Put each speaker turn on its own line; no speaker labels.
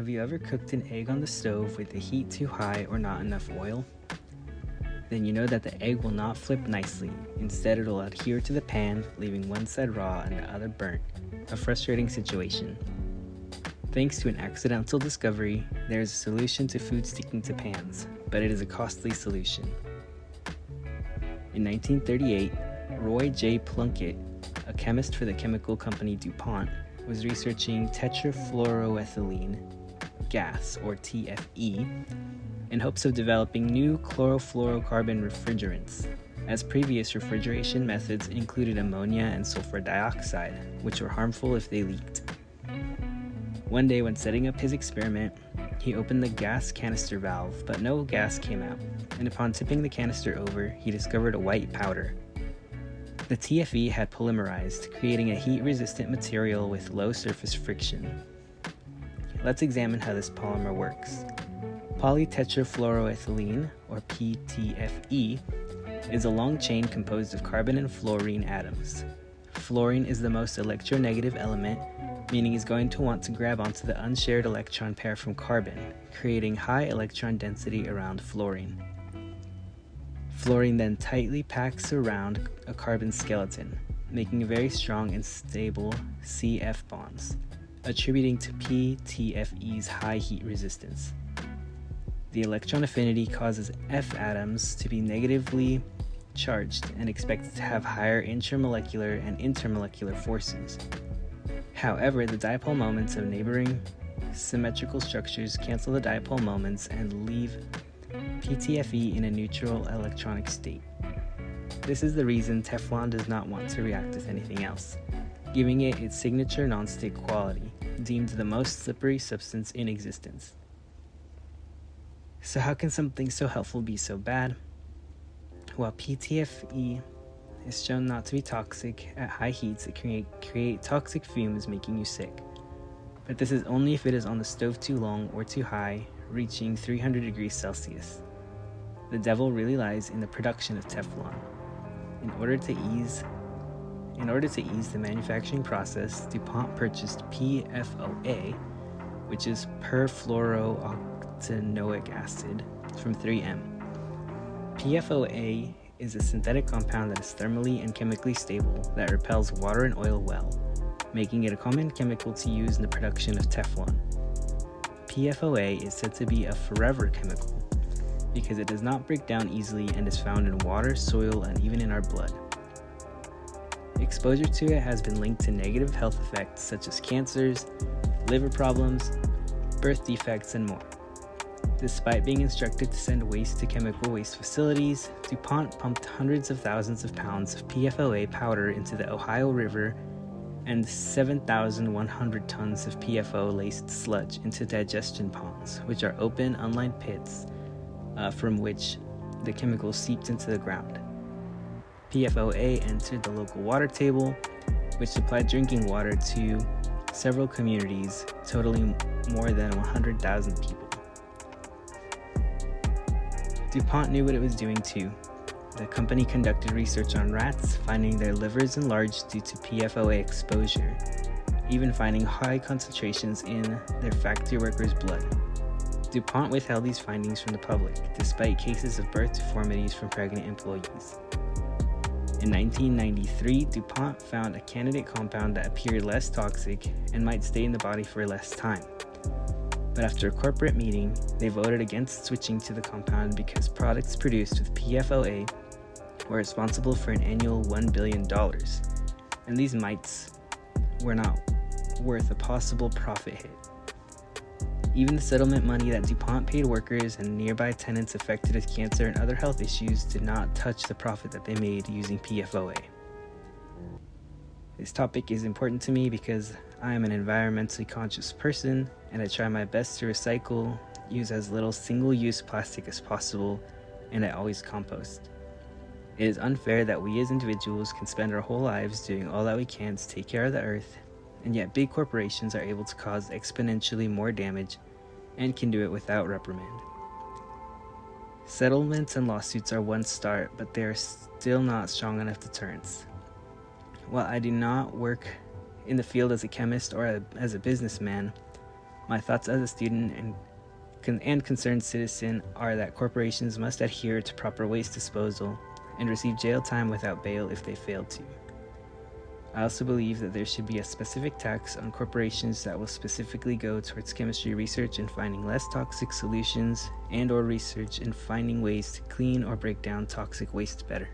Have you ever cooked an egg on the stove with the heat too high or not enough oil? Then you know that the egg will not flip nicely. Instead, it'll adhere to the pan, leaving one side raw and the other burnt. A frustrating situation. Thanks to an accidental discovery, there is a solution to food sticking to pans, but it is a costly solution. In 1938, Roy J. Plunkett, a chemist for the chemical company DuPont, was researching tetrafluoroethylene gas, or TFE, in hopes of developing new chlorofluorocarbon refrigerants, as previous refrigeration methods included ammonia and sulfur dioxide, which were harmful if they leaked. One day when setting up his experiment, he opened the gas canister valve, but no gas came out, and upon tipping the canister over, he discovered a white powder. The TFE had polymerized, creating a heat-resistant material with low surface friction. Let's examine how this polymer works. Polytetrafluoroethylene, or PTFE, is a long chain composed of carbon and fluorine atoms. Fluorine is the most electronegative element, meaning it's going to want to grab onto the unshared electron pair from carbon, creating high electron density around fluorine. Fluorine then tightly packs around a carbon skeleton, making very strong and stable CF bonds, attributing to PTFE's high heat resistance. The electron affinity causes F atoms to be negatively charged and expected to have higher intramolecular and intermolecular forces. However, the dipole moments of neighboring symmetrical structures cancel the dipole moments and leave PTFE in a neutral electronic state. This is the reason Teflon does not want to react with anything else, giving it its signature non-stick quality, deemed the most slippery substance in existence. So how can something so helpful be so bad? While PTFE is shown not to be toxic at high heats, it can create toxic fumes making you sick. But this is only if it is on the stove too long or too high, reaching 300 degrees Celsius. The devil really lies in the production of Teflon. In order to ease the manufacturing process, DuPont purchased PFOA, which is perfluorooctanoic acid, from 3M. PFOA is a synthetic compound that is thermally and chemically stable that repels water and oil well, making it a common chemical to use in the production of Teflon. PFOA is said to be a forever chemical because it does not break down easily and is found in water, soil, and even in our blood. Exposure to it has been linked to negative health effects such as cancers, liver problems, birth defects, and more. Despite being instructed to send waste to chemical waste facilities, DuPont pumped hundreds of thousands of pounds of PFOA powder into the Ohio River and 7,100 tons of PFO-laced sludge into digestion ponds, which are open, unlined pits from which the chemicals seeped into the ground. PFOA entered the local water table, which supplied drinking water to several communities, totaling more than 100,000 people. DuPont knew what it was doing too. The company conducted research on rats, finding their livers enlarged due to PFOA exposure, even finding high concentrations in their factory workers' blood. DuPont withheld these findings from the public, despite cases of birth deformities from pregnant employees. In 1993, DuPont found a candidate compound that appeared less toxic and might stay in the body for less time. But after a corporate meeting, they voted against switching to the compound because products produced with PFOA were responsible for an annual $1 billion, and these mites were not worth a possible profit hit. Even the settlement money that DuPont paid workers and nearby tenants affected with cancer and other health issues did not touch the profit that they made using PFOA. This topic is important to me because I am an environmentally conscious person and I try my best to recycle, use as little single-use plastic as possible, and I always compost. It is unfair that we as individuals can spend our whole lives doing all that we can to take care of the earth, and yet big corporations are able to cause exponentially more damage and can do it without reprimand. Settlements and lawsuits are one start, but they are still not strong enough deterrents. While I do not work in the field as a chemist or as a businessman, My thoughts as a student and concerned citizen are that corporations must adhere to proper waste disposal and receive jail time without bail if they fail to. I also believe that there should be a specific tax on corporations that will specifically go towards chemistry research and finding less toxic solutions and/or research in finding ways to clean or break down toxic waste better.